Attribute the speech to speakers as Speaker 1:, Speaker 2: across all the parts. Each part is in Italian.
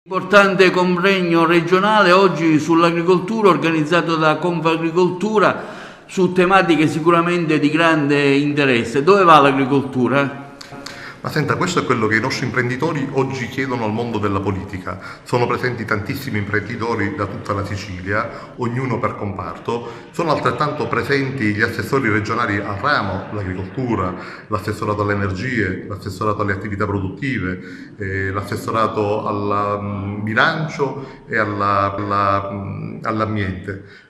Speaker 1: Importante convegno regionale oggi sull'agricoltura organizzato da Confagricoltura su tematiche sicuramente di grande interesse. Dove va l'agricoltura?
Speaker 2: Ma senta, questo è quello che i nostri imprenditori oggi chiedono al mondo della politica. Sono presenti tantissimi imprenditori da tutta la Sicilia, ognuno per comparto. Sono altrettanto presenti gli assessori regionali al ramo, l'agricoltura, l'assessorato alle energie, l'assessorato alle attività produttive, l'assessorato al bilancio e all'ambiente.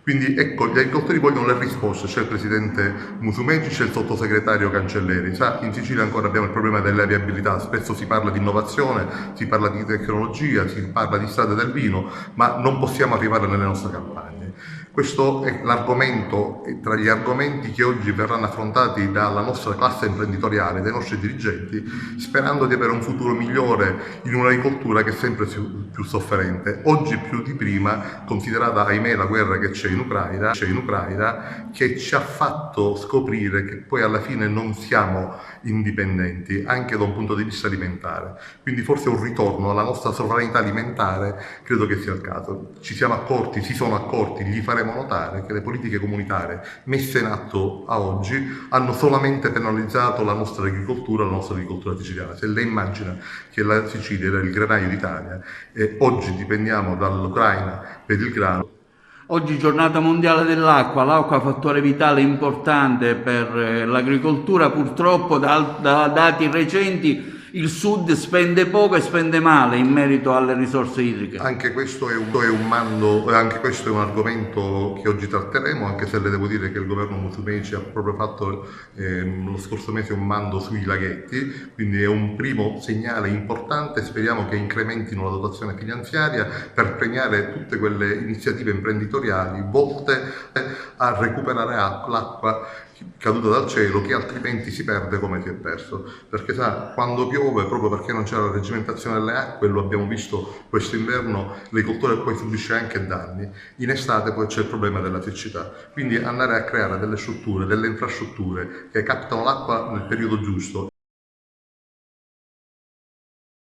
Speaker 2: Quindi ecco, gli agricoltori vogliono le risposte, c'è il presidente Musumeci, c'è il sottosegretario Cancelleri. Sa, in Sicilia ancora abbiamo il problema della viabilità, spesso si parla di innovazione, si parla di tecnologia, si parla di strade del vino, ma non possiamo arrivare nelle nostre campagne. Questo è l'argomento, tra gli argomenti che oggi verranno affrontati dalla nostra classe imprenditoriale, dai nostri dirigenti, sperando di avere un futuro migliore in un'agricoltura che è sempre più sofferente. Oggi più di prima, considerata ahimè la guerra che c'è in Ucraina, che ci ha fatto scoprire che poi alla fine non siamo indipendenti, anche da un punto di vista alimentare. Quindi forse un ritorno alla nostra sovranità alimentare credo che sia il caso. Ci siamo accorti, si sono accorti, gli faremo notare che le politiche comunitarie messe in atto a oggi hanno solamente penalizzato la nostra agricoltura siciliana. Se lei immagina che la Sicilia era il granaio d'Italia e oggi dipendiamo dall'Ucraina per il grano.
Speaker 1: Oggi giornata mondiale dell'acqua, l'acqua è fattore vitale importante per l'agricoltura, purtroppo da dati recenti il sud spende poco e spende male in merito alle risorse idriche.
Speaker 2: Anche questo è un argomento che oggi tratteremo, anche se le devo dire che il governo Musumeci ha proprio fatto lo scorso mese un mando sui laghetti, quindi è un primo segnale importante. Speriamo che incrementino la dotazione finanziaria per premiare tutte quelle iniziative imprenditoriali volte a recuperare l'acqua caduta dal cielo, che altrimenti si perde come si è perso. Perché sa, quando piove, proprio perché non c'è la reggimentazione delle acque, lo abbiamo visto questo inverno, l'agricoltore poi subisce anche danni. In estate poi c'è il problema della siccità. Quindi andare a creare delle strutture, delle infrastrutture che captano l'acqua nel periodo giusto